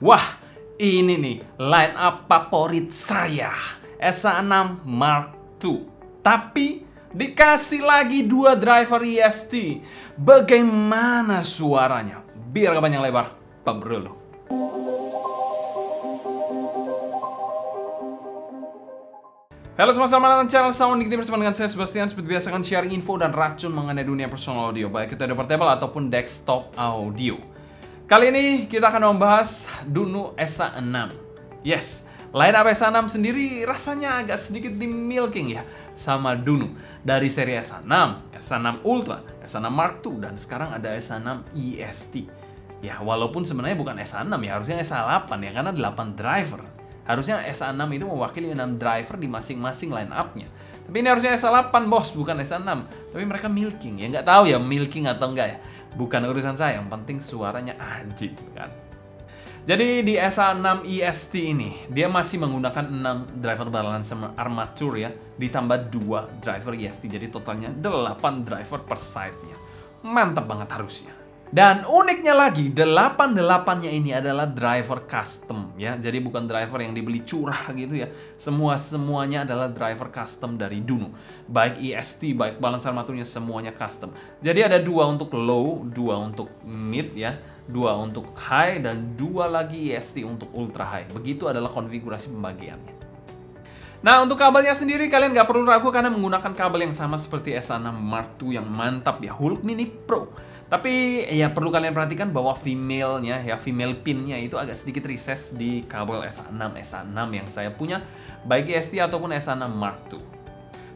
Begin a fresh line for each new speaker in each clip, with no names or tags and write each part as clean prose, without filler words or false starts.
Wah, ini nih line up favorit saya, SA6 Mark II. Tapi dikasih lagi 2 driver EST. Bagaimana suaranya? Biar gak panjang lebar, pemberu dulu. Halo semua, selamat datang channel Sound Dikti bersama dengan saya Sebastian. Seperti biasa akan sharing info dan racun mengenai dunia personal audio, baik itu audio portable ataupun desktop audio. Kali ini kita akan membahas Dunu SA6. Yes, line up SA6 sendiri rasanya agak sedikit di milking ya sama Dunu. Dari seri SA6, SA6 Ultra, SA6 Mark II, dan sekarang ada SA6 EST. Ya, walaupun sebenarnya bukan SA6 ya, harusnya SA8 ya, karena 8 driver. Harusnya SA6 itu mewakili 6 driver di masing-masing line up-nya. Tapi ini harusnya SA8 bos, bukan SA6. Tapi mereka milking, ya nggak tahu ya milking atau enggak ya. Bukan urusan saya, yang penting suaranya anjing kan. Jadi di SA6 EST ini, dia masih menggunakan 6 driver balance armature ya, ditambah 2 driver EST. Jadi totalnya 8 driver per side-nya. Mantap banget harusnya. Dan uniknya lagi, 88-nya ini adalah driver custom ya. Jadi bukan driver yang dibeli curah gitu ya. Semuanya adalah driver custom dari Dunu. Baik EST, baik balance armaturnya, semuanya custom. Jadi ada 2 untuk low, 2 untuk mid ya, 2 untuk high, dan 2 lagi EST untuk ultra high. Begitu adalah konfigurasi pembagiannya. Nah, untuk kabelnya sendiri kalian nggak perlu ragu karena menggunakan kabel yang sama seperti SA6 Mark II yang mantap ya, Hulk Mini Pro. Tapi ya perlu kalian perhatikan bahwa female pinnya itu agak sedikit recess di kabel SA6 yang saya punya, baik EST ataupun SA6 Mark II.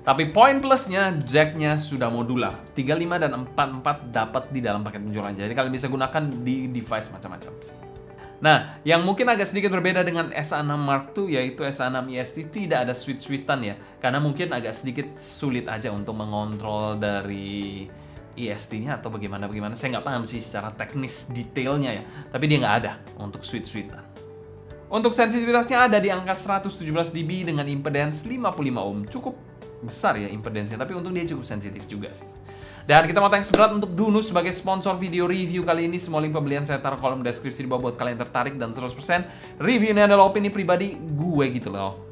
Tapi poin plusnya, jacknya sudah modular, 35 dan 44 dapat di dalam paket penjualan. Jadi kalian bisa gunakan di device macam-macam sih. Nah, yang mungkin agak sedikit berbeda dengan SA6 Mark II yaitu SA6 EST tidak ada switch-switchan ya, karena mungkin agak sedikit sulit aja untuk mengontrol dari EST-nya atau bagaimana. Saya nggak paham sih secara teknis detailnya ya, tapi dia nggak ada untuk switch-switchan. Untuk sensitivitasnya ada di angka 117 dB dengan impedance 55 ohm. Cukup besar ya impedance-nya, tapi untung dia cukup sensitif juga sih. Dan kita mau thanks berat untuk Dunu sebagai sponsor video review kali ini. Semua link pembelian saya taruh kolom deskripsi di bawah buat kalian tertarik, dan 100% review ini adalah opini pribadi gue gitu loh.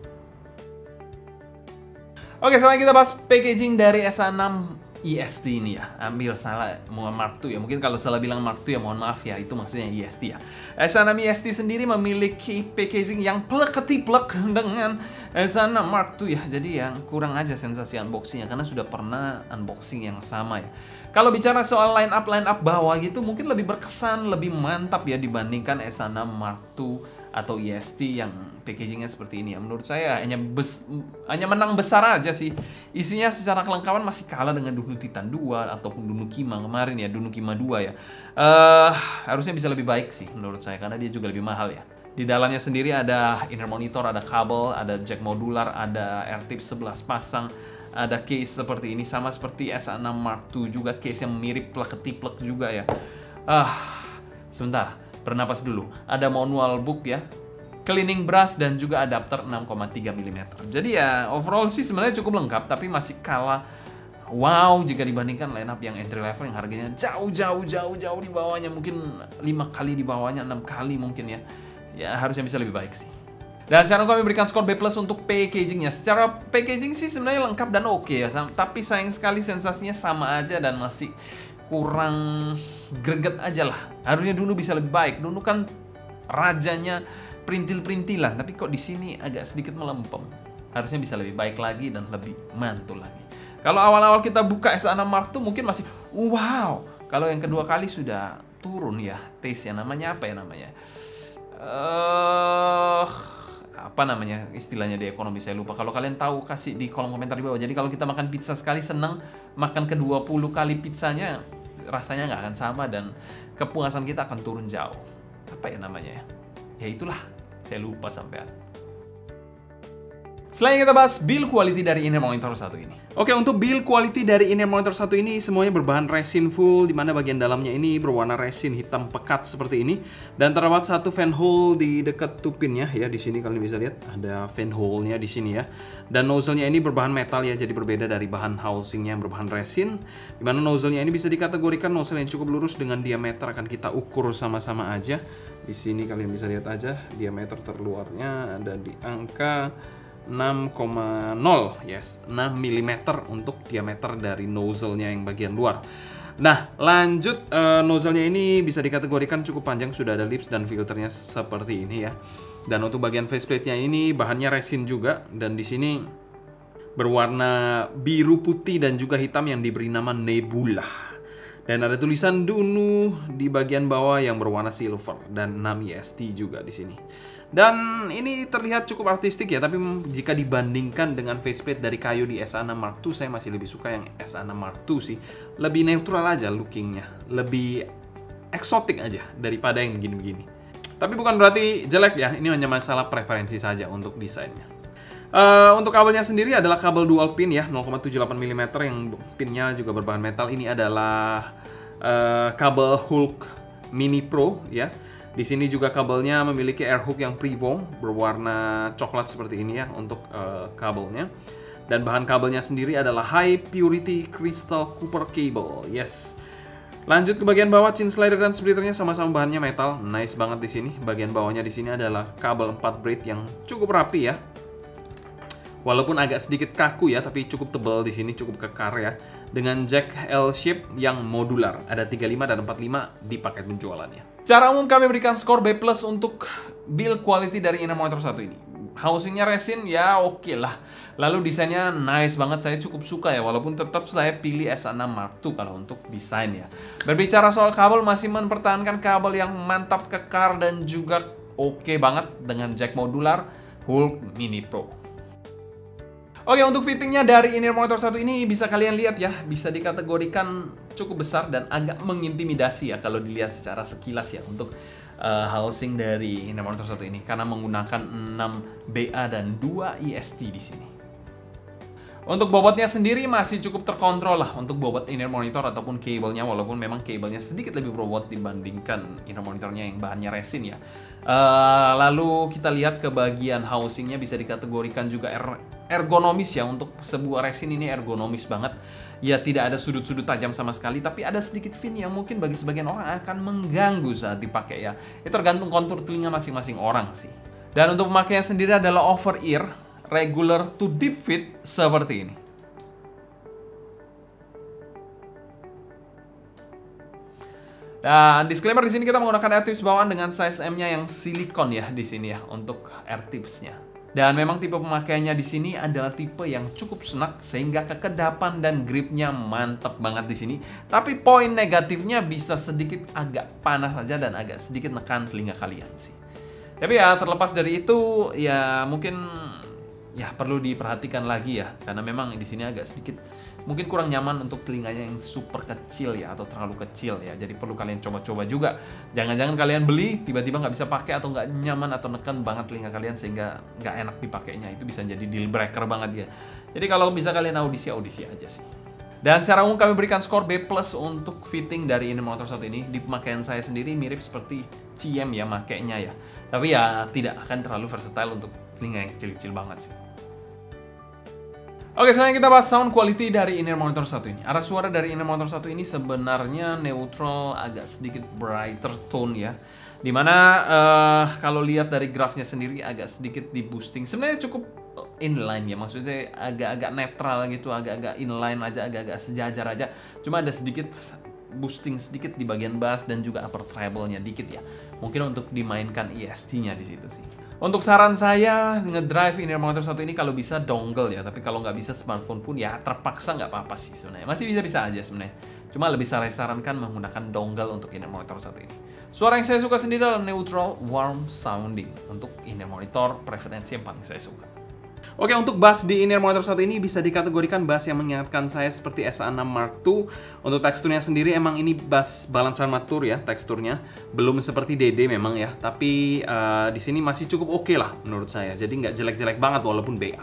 Oke, sekarang kita bahas packaging dari SA6 EST ini ya. Ambil salah mau Mark II ya. Mungkin kalau salah bilang Mark II ya mohon maaf ya, itu maksudnya EST ya. SA6 EST sendiri memiliki packaging yang plek-ketiplek dengan SA6 Mark II ya. Jadi yang kurang aja sensasi unboxingnya karena sudah pernah unboxing yang sama ya. Kalau bicara soal line up bawah gitu mungkin lebih berkesan, lebih mantap ya dibandingkan SA6 Mark II atau EST yang packagingnya seperti ini ya. Menurut saya hanya menang besar aja sih. Isinya secara kelengkapan masih kalah dengan Dunu Titan 2 ataupun Dunu Kima kemarin ya, Dunu Kima 2 ya. Harusnya bisa lebih baik sih menurut saya karena dia juga lebih mahal ya. Di dalamnya sendiri ada inner monitor, ada kabel, ada jack modular, ada AirTip 11 pasang, ada case seperti ini sama seperti SA6 Mark II juga, case yang mirip plek-ketiplek juga ya. Sebentar. Bernapas dulu, ada manual book ya, cleaning brush, dan juga adapter 6,3 mm. Jadi ya overall sih sebenarnya cukup lengkap, tapi masih kalah wow jika dibandingkan lineup yang entry level yang harganya jauh di bawahnya, mungkin 5 kali di bawahnya, 6 kali mungkin ya. Ya harusnya bisa lebih baik sih. Dan sekarang kami berikan skor B+ untuk packagingnya. Secara packaging sih sebenarnya lengkap dan oke ya, tapi sayang sekali sensasinya sama aja dan masih kurang greget aja lah. Harusnya Dunu bisa lebih baik. Dunu kan rajanya perintil-perintilan, tapi kok di sini agak sedikit melempem. Harusnya bisa lebih baik lagi dan lebih mantul lagi. Kalau awal-awal kita buka SA6 Mark II mungkin masih wow. Kalau yang kedua kali sudah turun ya taste-nya, namanya apa ya namanya? Apa namanya istilahnya di ekonomi saya lupa. Kalau kalian tahu kasih di kolom komentar di bawah. Jadi kalau kita makan pizza sekali senang, makan ke-20 kali pizzanya rasanya nggak akan sama dan kepuasan kita akan turun jauh. Apa ya namanya ya? Ya itulah, saya lupa sampean. Selanjutnya kita bahas build quality dari inner monitor satu ini. Oke, untuk build quality dari inner monitor satu ini semuanya berbahan resin full, di mana bagian dalamnya ini berwarna resin hitam pekat seperti ini, dan terdapat satu fan hole di dekat tupinnya ya. Di sini kalian bisa lihat ada fan hole-nya di sini ya. Dan nozzle-nya ini berbahan metal ya, jadi berbeda dari bahan housing-nya yang berbahan resin. Di mana nozzle-nya ini bisa dikategorikan nozzle yang cukup lurus dengan diameter akan kita ukur sama-sama aja. Di sini kalian bisa lihat aja diameter terluarnya ada di angka 6,0, yes, 6 mm untuk diameter dari nozzle-nya yang bagian luar. Nah, lanjut, nozzle-nya ini bisa dikategorikan cukup panjang, sudah ada lips dan filternya seperti ini ya. Dan untuk bagian faceplate-nya ini bahannya resin juga, dan di sini berwarna biru, putih, dan juga hitam yang diberi nama Nebula. Dan ada tulisan Dunu di bagian bawah yang berwarna silver dan 6 IST juga di sini. Dan ini terlihat cukup artistik ya, tapi jika dibandingkan dengan faceplate dari kayu di SA6 Mark II, saya masih lebih suka yang SA6 Mark II sih. Lebih neutral aja lookingnya, lebih eksotik aja daripada yang begini-begini. Tapi bukan berarti jelek ya, ini hanya masalah preferensi saja untuk desainnya. Untuk kabelnya sendiri adalah kabel dual pin ya, 0,78 mm yang pinnya juga berbahan metal. Ini adalah kabel Hulk Mini Pro ya. Di sini juga kabelnya memiliki air hook yang pre-wound berwarna coklat seperti ini ya untuk kabelnya. Dan bahan kabelnya sendiri adalah high purity crystal copper cable. Yes. Lanjut ke bagian bawah, chin slider dan splitternya sama-sama bahannya metal. Nice banget di sini. Bagian bawahnya di sini adalah kabel 4 braid yang cukup rapi ya. Walaupun agak sedikit kaku ya, tapi cukup tebal di sini, cukup kekar ya. Dengan jack L-shape yang modular. Ada 35 dan 45 di paket penjualannya. Secara umum kami berikan skor B+ untuk build quality dari inner monitor satu ini. Housingnya resin ya oke lah. Lalu desainnya nice banget, saya cukup suka ya. Walaupun tetap saya pilih SA6 Mark II kalau untuk desain ya. Berbicara soal kabel, masih mempertahankan kabel yang mantap, kekar, dan juga oke banget dengan jack modular Hulk Mini Pro. Oke, untuk fittingnya dari inner monitor satu ini bisa kalian lihat ya, bisa dikategorikan cukup besar dan agak mengintimidasi ya kalau dilihat secara sekilas ya untuk housing dari inner monitor satu ini, karena menggunakan 6 BA dan 2 IST di sini. Untuk bobotnya sendiri masih cukup terkontrol lah untuk bobot inner monitor ataupun kabelnya, walaupun memang kabelnya sedikit lebih berbobot dibandingkan inner monitornya yang bahannya resin ya. Lalu kita lihat ke bagian housingnya bisa dikategorikan juga ergonomis ya. Untuk sebuah resin ini ergonomis banget ya, tidak ada sudut-sudut tajam sama sekali, tapi ada sedikit fin yang mungkin bagi sebagian orang akan mengganggu saat dipakai ya. Itu tergantung kontur telinga masing-masing orang sih. Dan untuk pemakaian sendiri adalah over ear, regular to deep fit seperti ini. Dan disclaimer, di sini kita menggunakan air tips bawaan dengan size M-nya yang silikon ya di sini ya untuk air tipsnya. Dan memang tipe pemakaiannya di sini adalah tipe yang cukup snug sehingga kekedapan dan gripnya mantap banget di sini. Tapi poin negatifnya bisa sedikit agak panas saja dan agak sedikit nekan telinga kalian sih. Tapi ya terlepas dari itu ya mungkin ya perlu diperhatikan lagi ya, karena memang di sini agak sedikit mungkin kurang nyaman untuk telinganya yang super kecil ya atau terlalu kecil ya. Jadi perlu kalian coba-coba juga. Jangan-jangan kalian beli tiba-tiba nggak bisa pakai atau nggak nyaman atau neken banget telinga kalian sehingga nggak enak dipakainya. Itu bisa jadi deal breaker banget ya. Jadi kalau bisa kalian audisi aja sih. Dan secara umum kami berikan skor B+ untuk fitting dari inner monitor satu ini. Di pemakaian saya sendiri mirip seperti CM ya makainya ya. Tapi ya tidak akan terlalu versatile untuk telinga yang kecil-kecil banget sih. Oke, selanjutnya kita bahas sound quality dari inner monitor satu ini. Arah suara dari inner monitor satu ini sebenarnya neutral, agak sedikit brighter tone ya. Dimana kalau lihat dari grafnya sendiri agak sedikit di boosting. Sebenarnya cukup inline ya, maksudnya agak-agak netral gitu, agak-agak inline aja, agak-agak sejajar aja. Cuma ada sedikit boosting sedikit di bagian bass dan juga upper treble-nya dikit ya. Mungkin untuk dimainkan IST-nya di situ sih. Untuk saran saya ngedrive inner monitor satu ini kalau bisa dongle ya, tapi kalau nggak bisa smartphone pun ya terpaksa nggak apa-apa sih sebenarnya. Masih bisa-bisa aja sebenarnya. Cuma lebih saya sarankan menggunakan dongle untuk inner monitor satu ini. Suara yang saya suka sendiri adalah neutral warm sounding untuk inner monitor, preferensi yang paling saya suka. Oke, untuk bass di in-ear monitor satu ini bisa dikategorikan bass yang mengingatkan saya seperti SA6 Mark II. Untuk teksturnya sendiri emang ini bass balance armatur ya teksturnya. Belum seperti DD memang ya, tapi di sini masih cukup oke lah menurut saya. Jadi nggak jelek-jelek banget walaupun BA.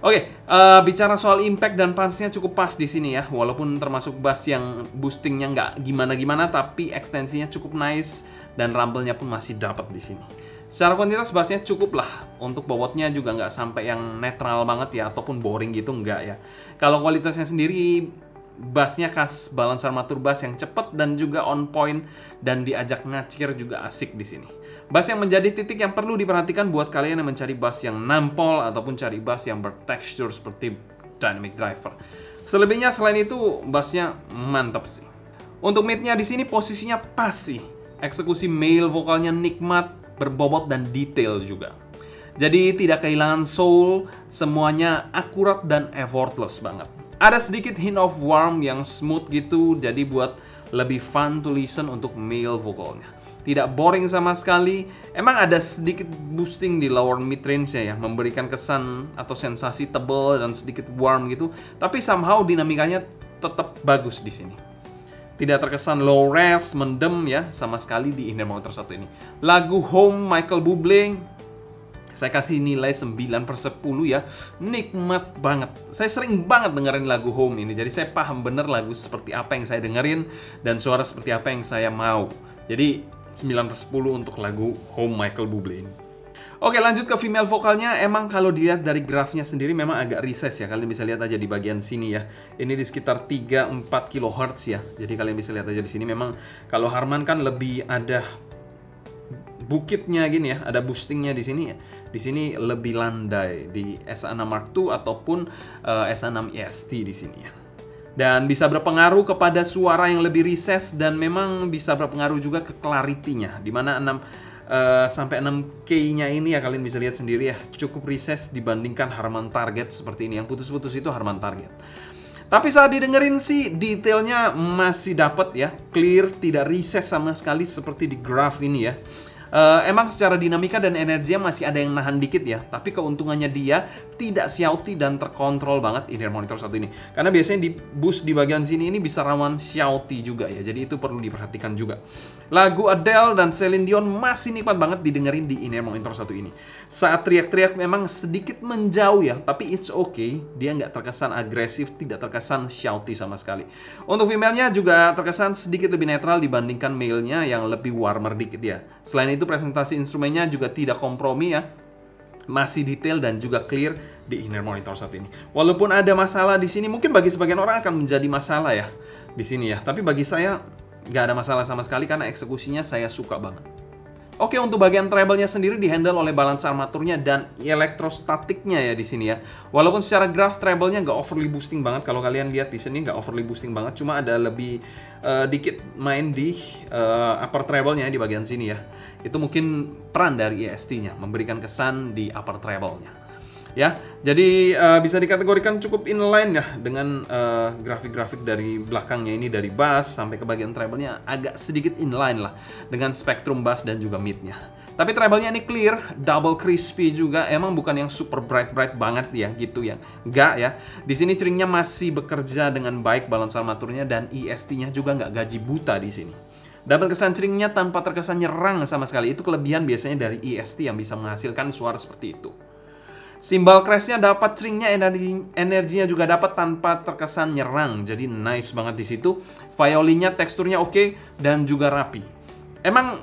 Oke, bicara soal impact dan punch-nya cukup pas di sini ya. Walaupun termasuk bass yang boostingnya nggak gimana-gimana, tapi ekstensinya cukup nice dan rumble-nya pun masih dapat di sini. Secara kuantitas bassnya cukup lah. Untuk bobotnya juga nggak sampai yang netral banget ya, ataupun boring gitu, nggak ya. Kalau kualitasnya sendiri, bassnya khas balance armatur bass yang cepat dan juga on point, dan diajak ngacir juga asik di sini. Bass yang menjadi titik yang perlu diperhatikan buat kalian yang mencari bass yang nampol ataupun cari bass yang bertekstur seperti dynamic driver. Selebihnya selain itu, bassnya mantap sih. Untuk mid-nya di sini posisinya pas sih. Eksekusi male vokalnya nikmat, berbobot dan detail juga. Jadi tidak kehilangan soul, semuanya akurat dan effortless banget. Ada sedikit hint of warm yang smooth gitu, jadi buat lebih fun to listen untuk male vokalnya. Tidak boring sama sekali. Emang ada sedikit boosting di lower mid range-nya ya, memberikan kesan atau sensasi tebal dan sedikit warm gitu. Tapi somehow dinamikanya tetap bagus di sini. Tidak terkesan low res, mendem ya, sama sekali di in-ear monitor satu ini. Lagu Home Michael Bublé, saya kasih nilai 9/10 ya. Nikmat banget. Saya sering banget dengerin lagu Home ini, jadi saya paham bener lagu seperti apa yang saya dengerin dan suara seperti apa yang saya mau. Jadi 9/10 untuk lagu Home Michael Bublé ini. Oke, lanjut ke female vokalnya. Emang kalau dilihat dari grafnya sendiri memang agak recess ya. Kalian bisa lihat aja di bagian sini ya. Ini di sekitar 3-4 kHz ya. Jadi kalian bisa lihat aja di sini memang kalau Harman kan lebih ada bukitnya gini ya, ada boostingnya di sini ya. Di sini lebih landai di SA6 Mark II ataupun SA6 EST di sini ya. Dan bisa berpengaruh kepada suara yang lebih recess dan memang bisa berpengaruh juga ke clarity-nya. Dimana 6 sampai 6K-nya ini ya kalian bisa lihat sendiri ya, cukup recess dibandingkan Harman Target seperti ini. Yang putus-putus itu Harman Target. Tapi saat didengerin sih detailnya masih dapat ya, clear, tidak recess sama sekali seperti di graph ini ya. Emang secara dinamika dan energinya masih ada yang nahan dikit ya, tapi keuntungannya dia tidak shouty dan terkontrol banget in-ear monitor satu ini. Karena biasanya di boost di bagian sini ini bisa rawan shouty juga ya, jadi itu perlu diperhatikan juga. Lagu Adele dan Celine Dion masih nikmat banget didengerin di in-ear monitor satu ini. Saat teriak-teriak memang sedikit menjauh ya, tapi it's okay. Dia nggak terkesan agresif, tidak terkesan shouty sama sekali. Untuk female-nya juga terkesan sedikit lebih netral dibandingkan male-nya yang lebih warmer dikit ya. Selain itu presentasi instrumennya juga tidak kompromi ya. Masih detail dan juga clear di in-ear monitor satu ini. Walaupun ada masalah di sini, mungkin bagi sebagian orang akan menjadi masalah ya di sini ya. Tapi bagi saya nggak ada masalah sama sekali karena eksekusinya saya suka banget. Oke, untuk bagian treble-nya sendiri dihandle oleh balance armaturnya dan elektrostatiknya ya di sini ya. Walaupun secara graph treble-nya nggak overly boosting banget, kalau kalian lihat di sini nggak overly boosting banget, cuma ada lebih dikit main di upper treble-nya di bagian sini ya. Itu mungkin peran dari EST-nya memberikan kesan di upper treble-nya. Ya, jadi bisa dikategorikan cukup inline ya dengan grafik-grafik dari belakangnya ini, dari bass sampai ke bagian treble-nya agak sedikit inline lah dengan spektrum bass dan juga mid-nya. Tapi treble-nya ini clear, double crispy juga, emang bukan yang super bright banget ya gitu ya. Enggak ya. Di sini ceringnya masih bekerja dengan baik balance armaturnya dan EST-nya juga nggak gaji buta di sini. Dapat kesan ceringnya tanpa terkesan nyerang sama sekali. Itu kelebihan biasanya dari EST yang bisa menghasilkan suara seperti itu. Simbal crash-nya dapat, ceringnya energinya juga dapat tanpa terkesan nyerang. Jadi nice banget di situ. Violinnya teksturnya oke dan juga rapi. Emang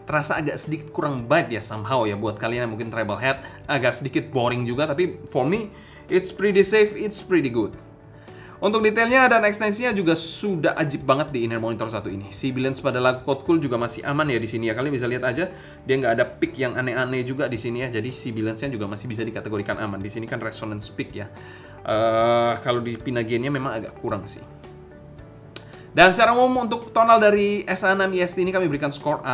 terasa agak sedikit kurang bite ya somehow ya buat kalian yang mungkin treble head, agak sedikit boring juga, tapi for me it's pretty safe, it's pretty good. Untuk detailnya dan ekstensinya juga sudah ajib banget di in-ear monitor satu ini. Sibilance pada lagu Code Cool juga masih aman ya di sini ya. Kalian bisa lihat aja, dia nggak ada peak yang aneh-aneh juga di sini ya. Jadi sibilance-nya juga masih bisa dikategorikan aman. Di sini kan resonance peak ya. Kalau di Pinagene-nya memang agak kurang sih. Dan secara umum untuk tonal dari SA6 EST ini kami berikan skor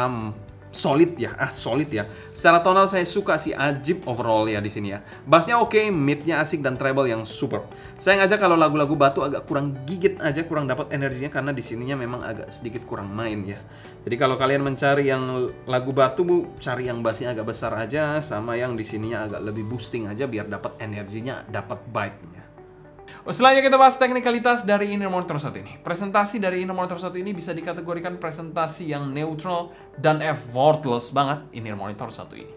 solid ya, solid ya. Secara tonal saya suka si Ajib overall ya di sini ya. Bassnya oke, midnya asik dan treble yang super. Sayang aja kalau lagu-lagu Batu agak kurang gigit aja, kurang dapat energinya karena di sininya memang agak sedikit kurang main ya. Jadi kalau kalian mencari yang lagu Batu, cari yang bassnya agak besar aja, sama yang di sininya agak lebih boosting aja biar dapat energinya, dapat bite-nya. Selanjutnya kita bahas teknikalitas dari Inner Monitor 1 ini. Presentasi dari Inner Monitor 1 ini bisa dikategorikan presentasi yang neutral dan effortless banget Inner Monitor 1 ini.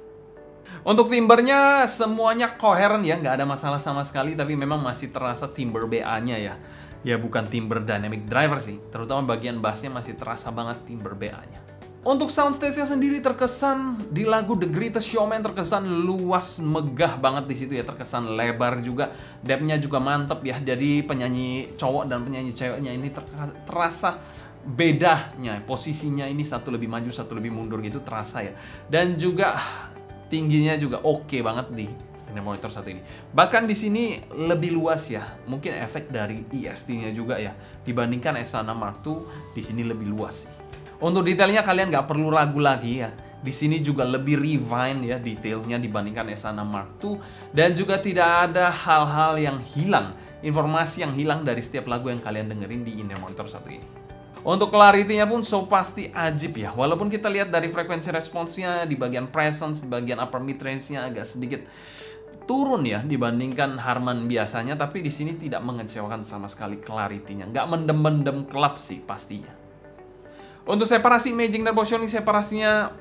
Untuk timbernya semuanya koheren ya, nggak ada masalah sama sekali, tapi memang masih terasa timber BA-nya ya. Ya bukan timber dynamic driver sih, terutama bagian bassnya masih terasa banget timber BA-nya. Untuk soundstage-nya sendiri terkesan di lagu The Greatest Showman terkesan luas, megah banget di situ ya, terkesan lebar juga, depth-nya juga mantep ya. Dari penyanyi cowok dan penyanyi ceweknya ini terasa bedanya, posisinya ini satu lebih maju, satu lebih mundur gitu terasa ya. Dan juga tingginya juga oke banget di Inner Monitor 1 ini. Bahkan di sini lebih luas ya, mungkin efek dari EST-nya juga ya. Dibandingkan S6 Mark II, di sini lebih luas sih. Untuk detailnya kalian nggak perlu ragu lagi ya. Di sini juga lebih refine ya detailnya dibandingkan S6 Mark II. Dan juga tidak ada hal-hal yang hilang, informasi yang hilang dari setiap lagu yang kalian dengerin di Inner Monitor 1 ini. Untuk clarity-nya pun pasti ajib ya. Walaupun kita lihat dari frekuensi responsnya di bagian presence, di bagian upper mid range-nya agak sedikit turun ya dibandingkan Harman biasanya, tapi di sini tidak mengecewakan sama sekali clarity-nya. Nggak mendem-mendem kelap sih pastinya. Untuk separasi imaging dan positioning, separasinya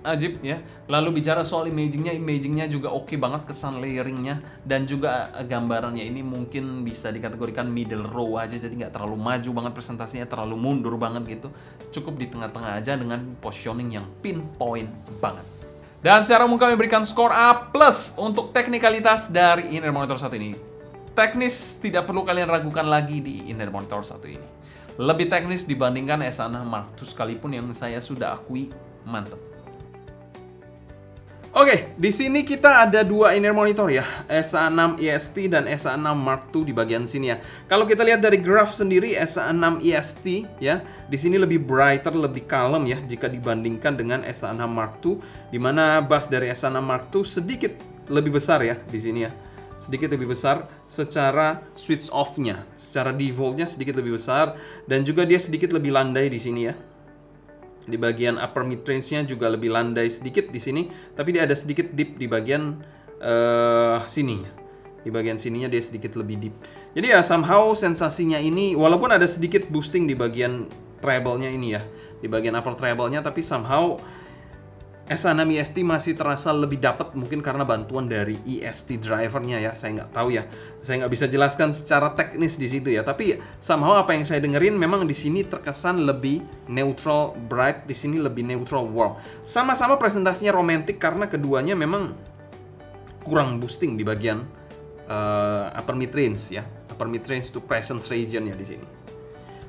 ajib ya. Lalu bicara soal imagingnya juga oke banget, kesan layeringnya dan juga gambarannya ini mungkin bisa dikategorikan middle row aja, jadi nggak terlalu maju banget presentasinya, terlalu mundur banget gitu. Cukup di tengah-tengah aja dengan positioning yang pinpoint banget. Dan secara umum kami berikan skor A+ untuk teknikalitas dari Inner Monitor 1 ini. Teknis tidak perlu kalian ragukan lagi di Inner Monitor 1 ini. Lebih teknis dibandingkan S6 Mark II sekalipun yang saya sudah akui mantep. Oke, di sini kita ada dua inner monitor ya, S6 EST dan S6 Mark II di bagian sini ya. Kalau kita lihat dari graph sendiri S6 EST ya, di sini lebih brighter, lebih kalem ya jika dibandingkan dengan S6 Mark II, di mana bass dari S6 Mark II sedikit lebih besar ya di sini ya. Sedikit lebih besar secara switch off-nya, secara default-nya sedikit lebih besar, dan juga dia sedikit lebih landai di sini ya. Di bagian upper mid range-nya juga lebih landai sedikit di sini, tapi dia ada sedikit deep di bagian sininya. Di bagian sininya dia sedikit lebih deep. Jadi ya somehow sensasinya ini walaupun ada sedikit boosting di bagian treble-nya ini ya, di bagian upper treble-nya, tapi somehow S6 EST masih terasa lebih dapat, mungkin karena bantuan dari EST drivernya ya, saya nggak tahu ya, saya nggak bisa jelaskan secara teknis di situ ya. Tapi somehow apa yang saya dengerin memang di sini terkesan lebih neutral bright, di sini lebih neutral warm. Sama-sama presentasinya romantis karena keduanya memang kurang boosting di bagian upper mid range ya, upper mid range to presence region ya di sini.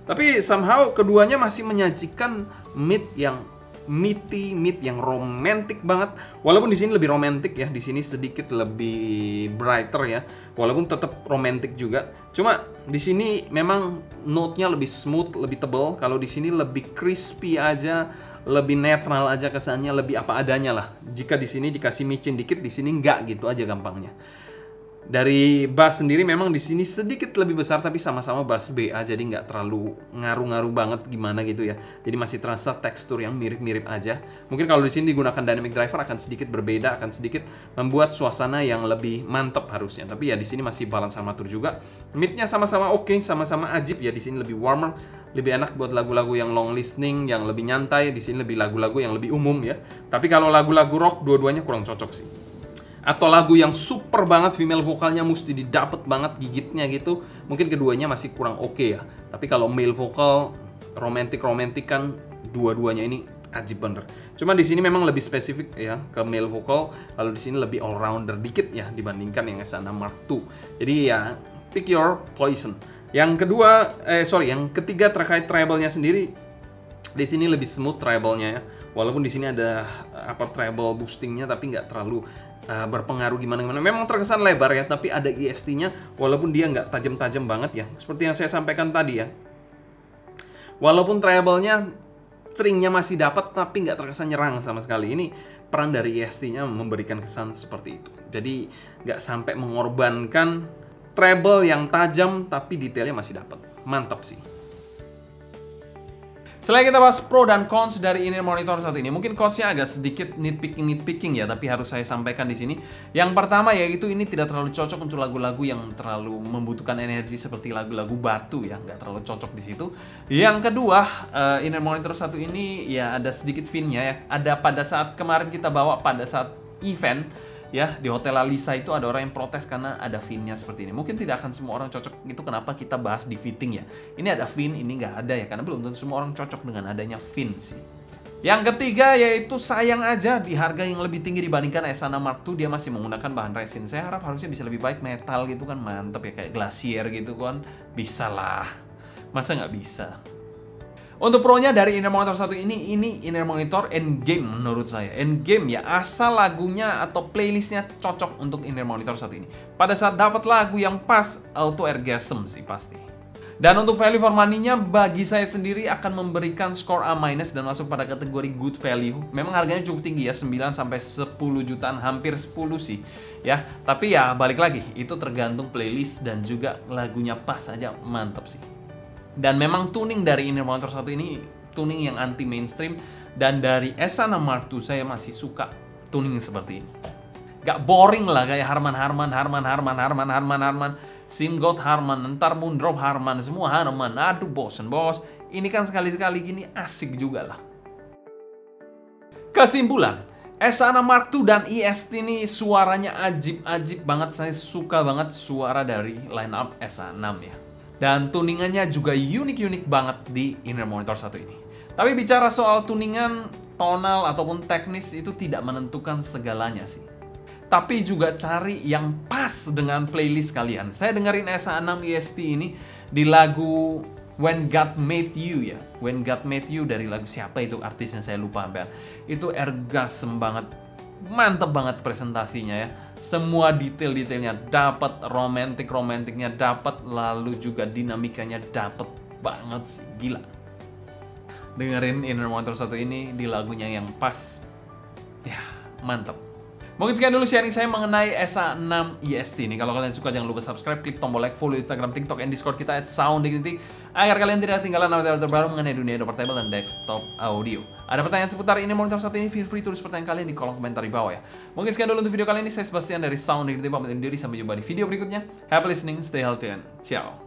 Tapi somehow keduanya masih menyajikan mid yang meaty, mid yang romantis banget. Walaupun di sini lebih romantis ya, di sini sedikit lebih brighter ya. Walaupun tetap romantis juga. Cuma di sini memang note-nya lebih smooth, lebih tebal. Kalau di sini lebih crispy aja, lebih netral aja kesannya, lebih apa adanya lah. Jika di sini dikasih micin dikit, di sini enggak gitu aja gampangnya. Dari bass sendiri memang di sini sedikit lebih besar, tapi sama-sama bass BA, jadi nggak terlalu ngaruh-ngaruh banget gimana gitu ya. Jadi masih terasa tekstur yang mirip-mirip aja. Mungkin kalau di sini digunakan dynamic driver akan sedikit berbeda, akan sedikit membuat suasana yang lebih mantep harusnya. Tapi ya di sini masih balance armatur juga. Midnya sama-sama oke, sama-sama ajib ya. Di sini lebih warmer, lebih enak buat lagu-lagu yang long listening, yang lebih nyantai. Di sini lebih lagu-lagu yang lebih umum ya. Tapi kalau lagu-lagu rock dua-duanya kurang cocok sih. Atau lagu yang super banget, female vokalnya mesti didapet banget gigitnya gitu, mungkin keduanya masih kurang oke ya. Tapi kalau male vokal romantic kan dua-duanya ini ajib bener. Cuma di sini memang lebih spesifik ya ke male vokal, kalau di sini lebih all rounder dikit ya dibandingkan yang S6 Mark II. Jadi ya pick your poison. Yang kedua, yang ketiga terkait treble-nya sendiri, di sini lebih smooth treble-nya ya. Walaupun di sini ada upper treble boostingnya, tapi nggak terlalu berpengaruh gimana-gimana. Memang terkesan lebar ya, tapi ada EST-nya walaupun dia nggak tajam-tajam banget ya. Seperti yang saya sampaikan tadi ya. Walaupun treble-nya stringnya masih dapat tapi nggak terkesan nyerang sama sekali. Ini peran dari EST-nya memberikan kesan seperti itu. Jadi nggak sampai mengorbankan treble yang tajam tapi detailnya masih dapat. Mantap sih. Setelah kita bahas pro dan cons dari in-ear monitor satu ini, mungkin cons-nya agak sedikit nitpicking ya, tapi harus saya sampaikan di sini. Yang pertama yaitu ini tidak terlalu cocok untuk lagu-lagu yang terlalu membutuhkan energi seperti lagu-lagu batu ya, nggak terlalu cocok di situ. Yang kedua, in-ear monitor satu ini ya ada sedikit fin-nya ya. Ada pada saat kemarin kita bawa pada saat event ya di Hotel Alisa itu ada orang yang protes karena ada fin-nya seperti ini. Mungkin tidak akan semua orang cocok, itu kenapa kita bahas di fitting ya. Ini ada fin, ini nggak ada ya, karena belum tentu semua orang cocok dengan adanya fin sih. Yang ketiga yaitu sayang aja di harga yang lebih tinggi dibandingkan S6 Mark II dia masih menggunakan bahan resin. Saya harap harusnya bisa lebih baik metal gitu kan, mantep ya, kayak Glacier gitu kan. Bisa lah, masa nggak bisa? Untuk pro-nya dari in-ear monitor satu ini in-ear monitor endgame menurut saya. Endgame ya, asal lagunya atau playlistnya cocok untuk in-ear monitor satu ini. Pada saat dapat lagu yang pas, auto orgasm sih pasti. Dan untuk value for money-nya bagi saya sendiri akan memberikan skor A- dan masuk pada kategori good value. Memang harganya cukup tinggi ya, 9 sampai 10 jutaan, hampir 10 sih. Ya, tapi ya balik lagi, itu tergantung playlist dan juga lagunya pas aja, mantap sih. Dan memang tuning dari in-ear monitor satu ini tuning yang anti mainstream, dan dari S6 Mark II saya masih suka tuning seperti ini. Gak boring lah kayak Harman, Simgot Harman, ntar Moondrop Harman, semua Harman. Aduh bosen bos. Ini kan sekali-sekali gini asik juga lah. Kesimpulan, S6 Mark II dan EST ini suaranya ajib-ajib banget. Saya suka banget suara dari lineup S6 ya. Dan tuningannya juga unik-unik banget di in-ear monitor satu ini. Tapi bicara soal tuningan, tonal ataupun teknis itu tidak menentukan segalanya sih. Tapi juga cari yang pas dengan playlist kalian. Saya dengerin S6 EST ini di lagu When God Made You ya. When God Made You dari lagu siapa itu artisnya saya lupa hampir. Itu orgasm banget. Mantep banget presentasinya ya. Semua detail-detailnya dapat, romantiknya dapat, lalu juga dinamikanya dapat banget sih, gila. Dengerin in-ear monitor satu ini di lagunya yang pas. Ya, mantap. Mungkin sekian dulu sharing saya mengenai S6 EST ini. Kalau kalian suka jangan lupa subscribe, klik tombol like, follow Instagram, TikTok, and Discord kita @sounddignity agar kalian tidak ketinggalan update terbaru mengenai dunia portable dan desktop audio. Ada pertanyaan seputar ini monitor satu ini, feel free tulis pertanyaan kalian di kolom komentar di bawah ya. Mungkin sekian dulu untuk video kali ini. Saya Sebastian dari Sound Dignity pamit undur diri, sampai jumpa di video berikutnya. Happy listening, stay healthy, and ciao.